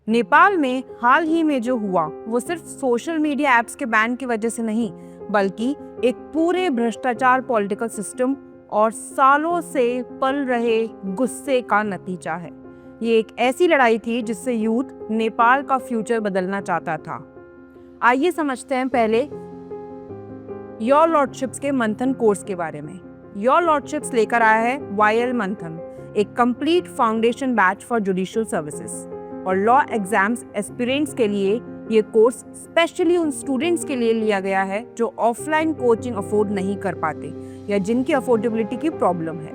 नेपाल में हाल ही में जो हुआ वो सिर्फ सोशल मीडिया ऐप्स के बैन की वजह से नहीं, बल्कि एक पूरे भ्रष्टाचार पॉलिटिकल सिस्टम और सालों से पल रहे गुस्से का नतीजा है। ये एक ऐसी लड़ाई थी जिससे यूथ नेपाल का फ्यूचर बदलना चाहता था। आइए समझते हैं पहले योर लॉर्डशिप्स के मंथन कोर्स के बारे में। योर लॉर्डशिप्स लेकर आया है वाईएल मंथन, एक complete foundation batch for judicial services और लॉ एग्जाम्स एस्पिरेंट्स के लिए ये कोर्स स्पेशली उन स्टूडेंट्स के लिए लिया गया है जो ऑफलाइन कोचिंग अफोर्ड नहीं कर पाते या जिनकी अफोर्डेबिलिटी की प्रॉब्लम है।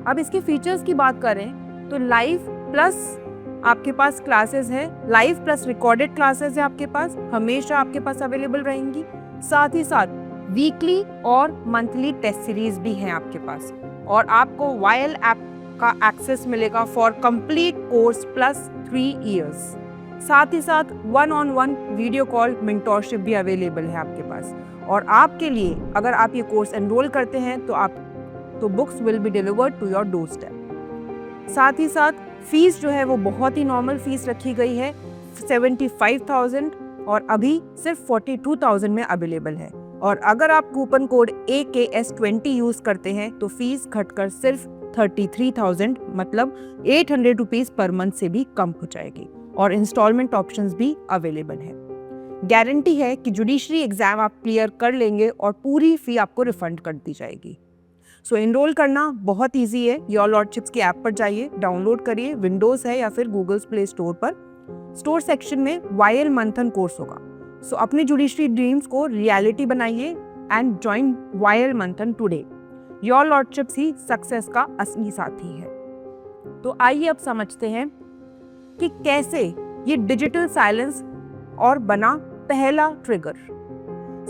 अब इसके फीचर्स की बात करें तो लाइव प्लस आपके पास क्लासेस है, लाइव प्लस रिकॉर्डेड क्लासेस है आपके पास, हमेशा आपके पास अवेलेबल रहेंगी। साथ ही साथ वीकली और मंथली टेस्ट सीरीज भी हैं आपके पास और आपको वाईएल ऐप का एक्सेस मिलेगा for complete course plus 3 years. साथ ही साथ 1-on-1 वीडियो कॉल मेंटोरशिप भी अवेलेबल है आपके पास। और आपके लिए अगर आप ये कोर्स एनरोल करते हैं तो books will be delivered to your doorstep. साथ ही साथ फीस जो है वो बहुत ही नॉर्मल फीस रखी गई है, 75,000 और अभी सिर्फ 42,000 में अवेलेबल है। और अगर आप कूपन कोड AKS20 यूज करते हैं तो फीस घटकर सिर्फ 33,000 मतलब 800 रुपीज पर मंथ से भी कम हो जाएगी और इंस्टॉलमेंट ऑप्शंस भी अवेलेबल है। गारंटी है कि जुडिशरी एग्जाम आप क्लियर कर लेंगे और पूरी फी आपको रिफंड कर दी जाएगी। सो एनरोल करना बहुत इजी है। योर लॉर्डशिप्स की ऐप पर जाइए, डाउनलोड करिए, विंडोज है या फिर गूगल प्ले स्टोर पर। स्टोर सेक्शन में वाईएल मंथन कोर्स होगा। सो अपने जुडिशरी ड्रीम्स को रियलिटी बनाइए एंड ज्वाइन वाईएल मंथन today. Your lordships he success का असली साथी है। तो आइए अब समझते हैं कि कैसे ये डिजिटल साइलेंस और बना पहला ट्रिगर।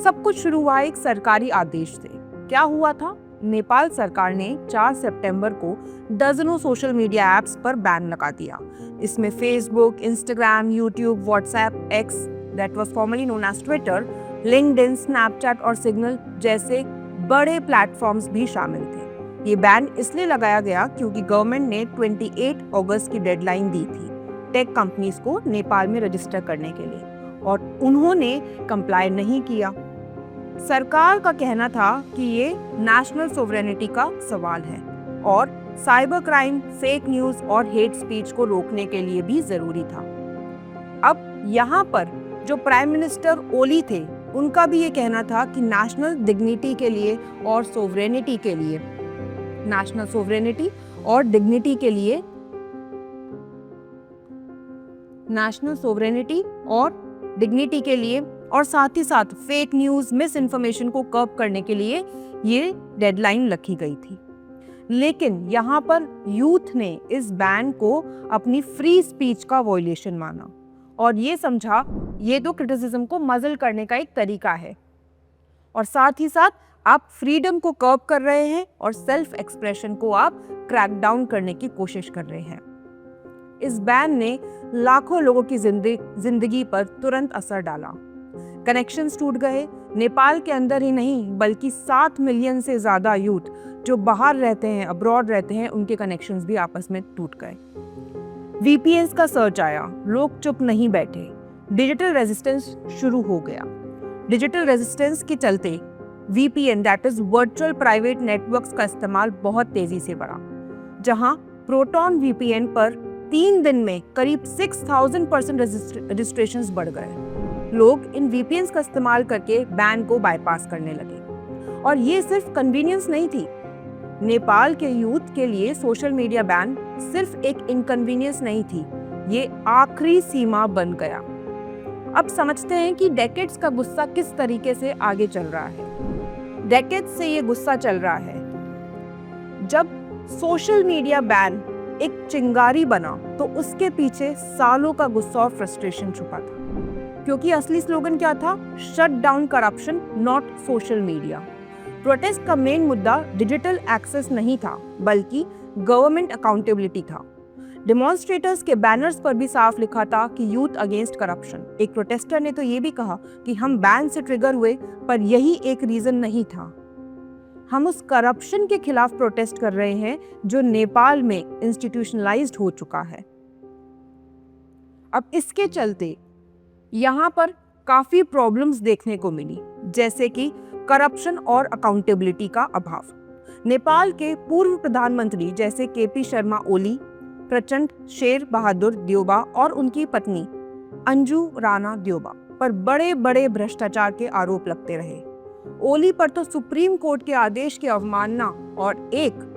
सब कुछ शुरू हुआ एक सरकारी आदेश से। क्या हुआ था? नेपाल सरकार ने 4 सितंबर को दर्जनों सोशल मीडिया ऐप्स पर बैन लगा दिया। इसमें Facebook, Instagram, YouTube, WhatsApp, X that was formerly known as Twitter, LinkedIn, Snapchat और सिग्नल जैसे बड़े प्लेटफॉर्म्स भी शामिल थे। ये बैन इसलिए लगाया गया क्योंकि गवर्नमेंट ने 28 अगस्त की डेडलाइन दी थी टेक कंपनीज को नेपाल में रजिस्टर करने के लिए और उन्होंने कंप्लाई नहीं किया। सरकार का कहना था कि ये नेशनल सोवरेनिटी का सवाल है और साइबर क्राइम, फेक न्यूज और हेट स्पीच को रोकने के लिए भी जरूरी था। अब यहाँ पर जो प्राइम मिनिस्टर ओली थे उनका भी ये कहना था कि नेशनल डिग्निटी के लिए और सोवरेनिटी के लिए, नेशनल सोवरेनिटी और डिग्निटी के लिए, नेशनल सोवरेनिटी और डिग्निटी के लिए और साथ ही साथ फेक न्यूज, मिस इन्फॉर्मेशन को कर्ब करने के लिए ये डेडलाइन रखी गई थी। लेकिन यहाँ पर यूथ ने इस बैन को अपनी फ्री स्पीच का वॉयलेशन माना और ये समझा ये तो क्रिटिसिज्म को मजल करने का एक तरीका है और साथ ही साथ आप फ्रीडम को कर्ब कर रहे हैं और सेल्फ एक्सप्रेशन को आप क्रैक डाउन करने की कोशिश कर रहे हैं। इस बैन ने लाखों लोगों की जिंदगी पर तुरंत असर डाला। कनेक्शंस टूट गए। नेपाल के अंदर ही नहीं बल्कि 7 मिलियन से ज्यादा यूथ जो बाहर रहते हैं, अब्रॉड रहते हैं, उनके कनेक्शंस भी आपस में टूट गए। वीपीएन का सर्च आया, लोग चुप नहीं बैठे, डिजिटल रेजिस्टेंस शुरू हो गया। डिजिटल रेजिस्टेंस के चलते VPN that is virtual private networks का इस्तेमाल बहुत तेजी से बढ़ा, जहां प्रोटॉन वीपीएन पर 3 दिन में करीब 6000% रजिस्ट्रेशंस बढ़ गए। लोग इन वीपीएन का इस्तेमाल करके बैन को बाईपास करने लगे और ये सिर्फ कन्वीनियंस नहीं थी। नेपाल के यूथ के लिए सोशल मीडिया बैन सिर्फ एक इनकन्वीनियंस नहीं थी, ये आखिरी सीमा बन गया। अब समझते हैं कि डेकेड्स का गुस्सा किस तरीके से आगे चल रहा है। डेकेड्स से ये गुस्सा चल रहा है। जब सोशल मीडिया बैन एक चिंगारी बना तो उसके पीछे सालों का गुस्सा और फ्रस्ट्रेशन छुपा था, क्योंकि असली स्लोगन क्या था? Shut down corruption, not social media. Protest का मेन मुद्दा डिजिटल एक्सेस नहीं था बल्कि गवर्नमेंट अकाउंटेबिलिटी था। डेमोन्स्ट्रेटर्स के बैनर्स पर भी साफ लिखा था कि यूथ अगेंस्ट करप्शन। एक प्रोटेस्टर ने तो ये भी कहा कि हम बैन से ट्रिगर हुए पर यही एक रीजन नहीं था, हम उस करप्शन के खिलाफ प्रोटेस्ट कर रहे हैं जो नेपाल में इंस्टीट्यूशनलाइज्ड हो चुका है। अब इसके चलते यहाँ पर काफ़ी प्रॉब्लम्स देखने को मिली, जैसे कि करप्शन और अकाउंटेबिलिटी का अभाव। नेपाल के पूर्व प्रधानमंत्री जैसे केपी शर्मा ओली, प्रचंड शेर बहादुर देउबा और उनकी पत्नी अंजू राणा देउबा पर बड़े बड़े भ्रष्टाचार के आरोप लगते रहे। ओली पर तो सुप्रीम कोर्ट के आदेश की अवमानना और एक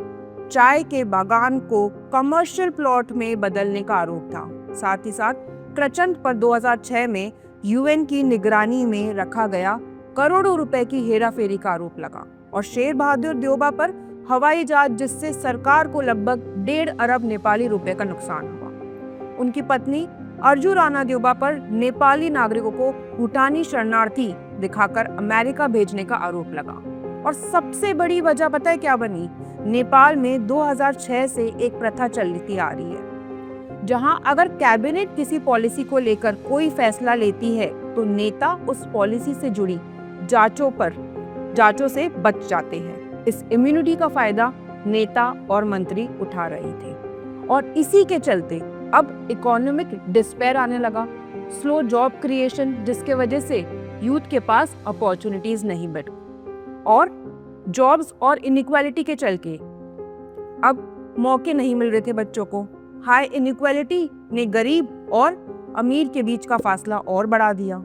चाय के बागान को कमर्शियल प्लॉट में बदलने का आरोप था। साथ ही साथ प्रचंड पर 2006 में यूएन की निगरानी में रखा गया करोड़ों रुपए की हेराफेरी का आरोप लगा और शेर बहादुर देउबा पर हवाई जहाज जिससे सरकार को लगभग 1.5 अरब नेपाली रुपए का नुकसान हुआ। उनकी पत्नी अर्जू राणा देउबा पर नेपाली नागरिकों को भूटानी शरणार्थी दिखाकर अमेरिका भेजने का आरोप लगा। और सबसे बड़ी वजह पता है क्या बनी? नेपाल में 2006 से एक प्रथा चलती आ रही है, जहां अगर कैबिनेट किसी पॉलिसी को लेकर कोई फैसला लेती है तो नेता उस पॉलिसी से जुड़ी जांचों से बच जाते हैं। इस इम्यूनिटी का फायदा नेता और मंत्री उठा रहे थे और इसी के चलते अब इकोनॉमिक डिस्पेयर आने लगा, स्लो जॉब क्रिएशन, जिसके वजह से यूथ के पास अपॉर्चुनिटीज नहीं बढ़ और जॉब्स और इनइक्वालिटी के चलते अब मौके नहीं मिल रहे थे बच्चों को। हाई इनइक्वालिटी ने गरीब और अमीर के बीच का फासला और बढ़ा दिया।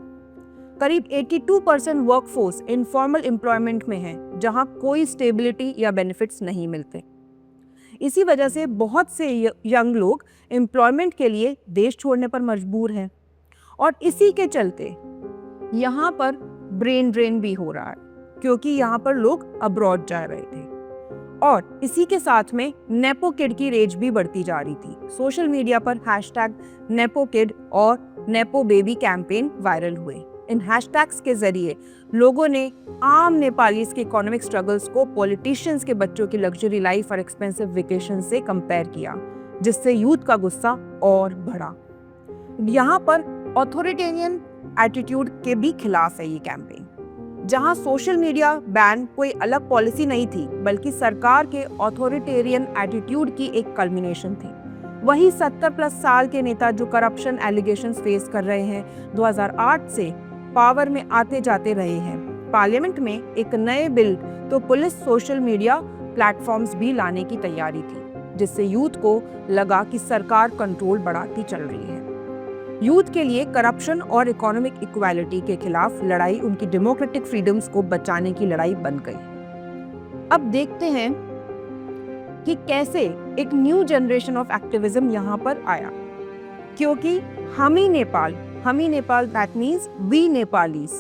करीब 82% वर्कफोर्स इनफॉर्मल एम्प्लॉयमेंट में है, जहां कोई स्टेबिलिटी या बेनिफिट्स नहीं मिलते। इसी वजह से बहुत से यंग लोग एम्प्लॉयमेंट के लिए देश छोड़ने पर मजबूर हैं और इसी के चलते यहाँ पर ब्रेन ड्रेन भी हो रहा है, क्योंकि यहाँ पर लोग अब्रॉड जा रहे थे और इसी के साथ में नेपो किड की रेज भी बढ़ती जा रही थी। सोशल मीडिया पर हैशटैग नेपो किड और नेपो बेबी कैंपेन वायरल हुए। इन हैशटैग्स के जरिए लोगों ने आम नेपालीज के इकोनॉमिक स्ट्रगल्स को पॉलिटिशियंस के बच्चों की लग्जरी लाइफ और एक्सपेंसिव वेकेशन से कंपेयर किया, जिससे यूथ का गुस्सा और बढ़ा। यहाँ पर ऑथोरिटेरियन एटीट्यूड के भी खिलाफ है ये कैंपेन, जहाँ सोशल मीडिया बैन कोई अलग पॉलिसी नहीं थी, बल्कि सरकार के ऑथोरिटेरियन एटीट्यूड की एक कल्मिनेशन थी। वही 70+ साल के नेता जो करप्शन एलिगेशंस फेस कर रहे हैं, 2008 से पावर में आते जाते रहे हैं। पार्लियामेंट में एक नए बिल तो पुलिस सोशल मीडिया प्लेटफॉर्म्स भी लाने की तैयारी थी, जिससे यूथ को लगा कि सरकार कंट्रोल बढ़ाती चल रही है। यूथ के लिए करप्शन और इकोनॉमिक इक्वालिटी के खिलाफ लड़ाई उनकी डेमोक्रेटिक फ्रीडम्स को बचाने की लड़ाई बन गई। अब देखते हैं कि कैसे एक न्यू जनरेशन ऑफ एक्टिविज्म यहाँ पर आया, क्योंकि हम ही Nepal that means we Nepalese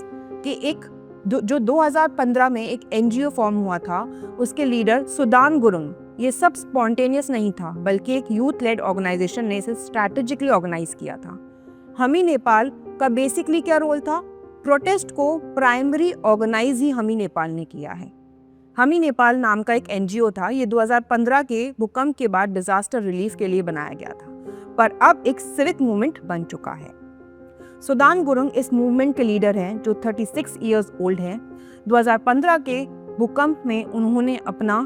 के एक जो 2015 में एक एनजीओ फॉर्म हुआ था, उसके लीडर सुदान गुरुङ, ये सब स्पॉन्टेनियस नहीं था, बल्कि एक यूथ लेड ऑर्गेनाइजेशन ने इसे स्ट्रैटेजिकली ऑर्गेनाइज किया था। हम ही नेपाल का बेसिकली क्या रोल था? प्रोटेस्ट को प्राइमरी ऑर्गेनाइज ही हम ही नेपाल ने किया है। हम ही नेपाल नाम का एक एनजीओ था, ये 2015 के भूकंप के बाद डिजास्टर रिलीफ के लिए बनाया गया था, पर अब एक सिविक मूवमेंट बन चुका है। सुदान गुरुङ इस मूवमेंट के लीडर हैं, जो 36 इयर्स ओल्ड हैं। 2015 के भूकंप में उन्होंने अपना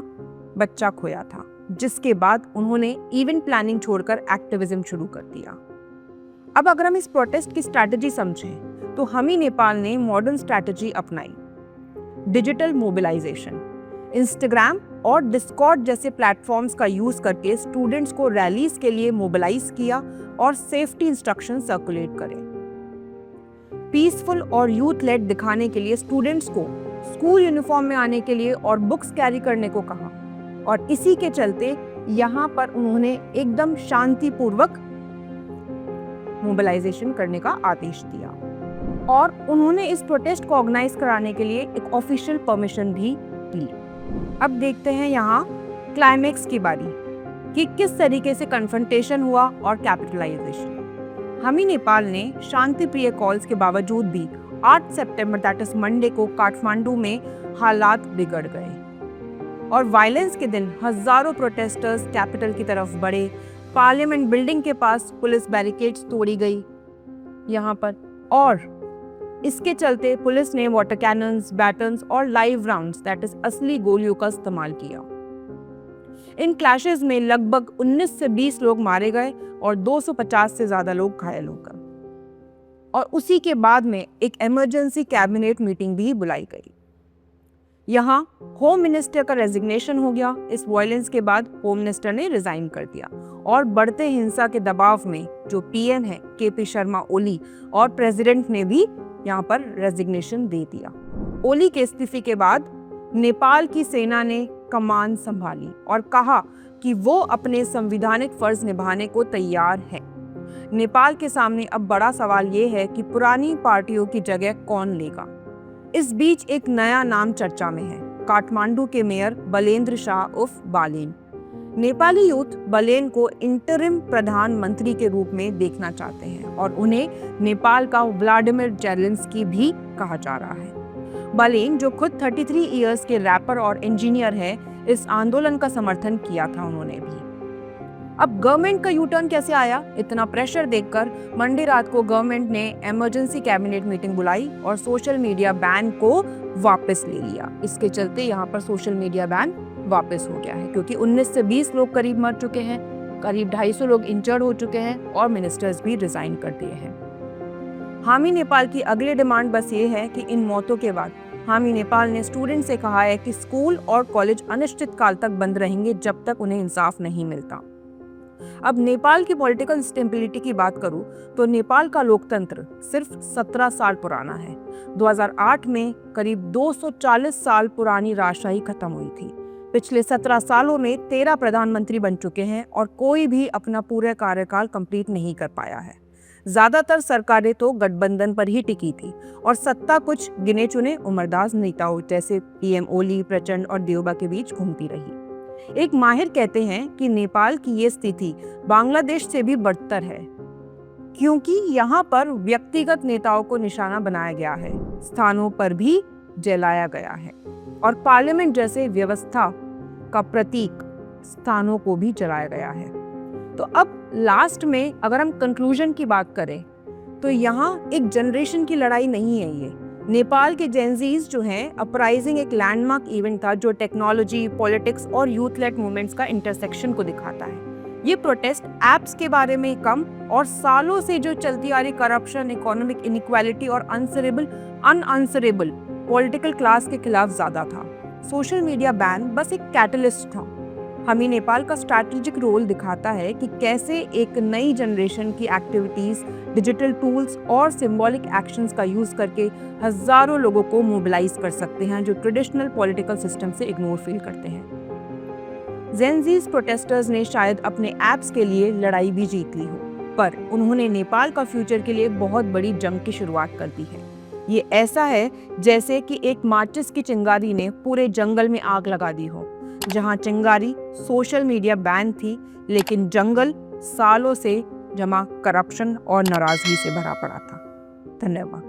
बच्चा खोया था, जिसके बाद उन्होंने इवेंट प्लानिंग छोड़कर एक्टिविज्म शुरू कर दिया। अब अगर हम इस प्रोटेस्ट की स्ट्रैटेजी समझें, तो हम ही नेपाल ने मॉडर्न स्ट्रैटेजी अपनाई। डिजिटल मोबिलाइजेशन, इंस्टाग्राम और डिस्कॉर्ड जैसे प्लेटफॉर्म्स का यूज करके स्टूडेंट्स को रैलीज के लिए मोबिलाइज किया और सेफ्टी इंस्ट्रक्शन सर्कुलेट करें। पीसफुल और यूथ लेड दिखाने के लिए स्टूडेंट्स को स्कूल यूनिफॉर्म में आने के लिए और बुक्स कैरी करने को कहा और इसी के चलते यहाँ पर उन्होंने एकदम शांतिपूर्वक मोबिलाइजेशन करने का आदेश दिया और उन्होंने इस प्रोटेस्ट को ऑर्गेनाइज कराने के लिए एक ऑफिशियल परमिशन भी ली। अब देखते हैं यहाँ क्लाइमेक्स की बारी कि किस तरीके से कन्फ्रंटेशन हुआ और कैपिटलाइजेशन। हम ही नेपाल ने शांति प्रिय कॉल्स के बावजूद भी 8 सितंबर दैट इज मंडे को काठमांडू में हालात बिगड़ गए और वायलेंस के दिन हजारों प्रोटेस्टर्स कैपिटल की तरफ बढ़े। पार्लियामेंट बिल्डिंग के पास पुलिस बैरिकेड्स तोड़ी गई यहाँ पर और इसके चलते पुलिस ने वाटर कैनन्स, बैटन्स और लाइव राउंड्स दैट इज असली गोलियों का इस्तेमाल किया। इन क्लैशेस में लगभग 19 से 20 लोग मारे गए और 250 से ज्यादा लोग घायल हो गए। और उसी के बाद में एक इमरजेंसी कैबिनेट मीटिंग भी बुलाई गई। यहाँ होम मिनिस्टर का रेजिग्नेशन हो गया। इस वायलेंस के बाद होम मिनिस्टर ने रिजाइन कर दिया और बढ़ते हिंसा के दबाव में जो पीएम है केपी शर्मा ओली और प्रेसिडेंट ने भी यहाँ पर रेजिग्नेशन दे दिया। ओली के इस्तीफे के बाद नेपाल की सेना ने कमान संभाली और कहा कि वो अपने संवैधानिक फर्ज निभाने को तैयार है। नेपाल के सामने अब बड़ा सवाल ये है कि पुरानी पार्टियों की जगह कौन लेगा। इस बीच एक नया नाम चर्चा में है, काठमांडू के मेयर बलेन्द्र शाह उर्फ बालेन। नेपाली यूथ बलेन को इंटरिम प्रधानमंत्री के रूप में देखना चाहते हैं और उन्हें नेपाल का व्लादिमीर जेलेंस्की भी कहा जा रहा है। बालेन, जो खुद 33 इयर्स के रैपर और इंजीनियर है, इस आंदोलन का समर्थन किया था उन्होंने भी। अब गवर्नमेंट का यू टर्न कैसे आया? इतना प्रेशर देखकर मंडे रात को गवर्नमेंट ने इमरजेंसी कैबिनेट मीटिंग बुलाई और सोशल मीडिया बैन को वापस ले लिया। इसके चलते यहाँ पर सोशल मीडिया बैन वापस हो गया है, क्योंकि 19 से 20 लोग करीब मर चुके हैं, करीब 250 लोग इंजर्ड हो चुके हैं और मिनिस्टर्स भी रिजाइन कर दिए हैं। हामी नेपाल की अगली डिमांड बस ये है कि इन मौतों के बाद हामी नेपाल ने स्टूडेंट से कहा है कि स्कूल और कॉलेज अनिश्चित काल तक बंद रहेंगे जब तक उन्हें इंसाफ नहीं मिलता। अब नेपाल की पॉलिटिकल स्टेबिलिटी की बात करूं तो नेपाल का लोकतंत्र सिर्फ 17 साल पुराना है। 2008 में करीब 240 साल पुरानी राजशाही खत्म हुई थी। पिछले 17 सालों में 13 प्रधानमंत्री बन चुके हैं और कोई भी अपना पूरा कार्यकाल कंप्लीट नहीं कर पाया है। ज्यादातर सरकारें तो गठबंधन पर ही टिकी थी और सत्ता कुछ गिने चुने उमरदाज नेताओं जैसे पीएम ओली, प्रचंड और देवबा के बीच घूमती रही। एक माहिर कहते हैं कि नेपाल की ये स्थिति बांग्लादेश से भी बदतर है, क्योंकि यहाँ पर व्यक्तिगत नेताओं को निशाना बनाया गया है, स्थानों पर भी जलाया गया है और पार्लियामेंट जैसे व्यवस्था का प्रतीक स्थानों को भी जलाया गया है। तो अब लास्ट में अगर हम कंक्लूजन की बात करें तो यहाँ एक जनरेशन की लड़ाई नहीं है। ये नेपाल के जेनजीज जो हैं, अपराइजिंग एक लैंडमार्क इवेंट था जो टेक्नोलॉजी, पॉलिटिक्स और यूथ लेड मूवमेंट्स का इंटरसेक्शन को दिखाता है। ये प्रोटेस्ट ऐप्स के बारे में कम और सालों से जो चलती आ रही करप्शन, इकोनॉमिक इनइक्वालिटी और अनआंसरेबल पॉलिटिकल क्लास के खिलाफ ज्यादा था। सोशल मीडिया बैन बस एक कैटलिस्ट था। हमें नेपाल का स्ट्रैटेजिक रोल दिखाता है कि कैसे एक नई जनरेशन की एक्टिविटीज, डिजिटल टूल्स और सिंबॉलिक एक्शंस का यूज करके हजारों लोगों को मोबिलाइज कर सकते हैं जो ट्रेडिशनल पॉलिटिकल सिस्टम से इग्नोर फील करते हैं। जेनजीज प्रोटेस्टर्स ने शायद अपने ऐप्स के लिए लड़ाई भी जीत ली हो, पर उन्होंने नेपाल का फ्यूचर के लिए बहुत बड़ी जंग की शुरुआत कर दी है। ये ऐसा है जैसे कि एक माचिस की चिंगारी ने पूरे जंगल में आग लगा दी हो। जहां चिंगारी सोशल मीडिया बैन थी, लेकिन जंगल सालों से जमा करप्शन और नाराजगी से भरा पड़ा था। धन्यवाद।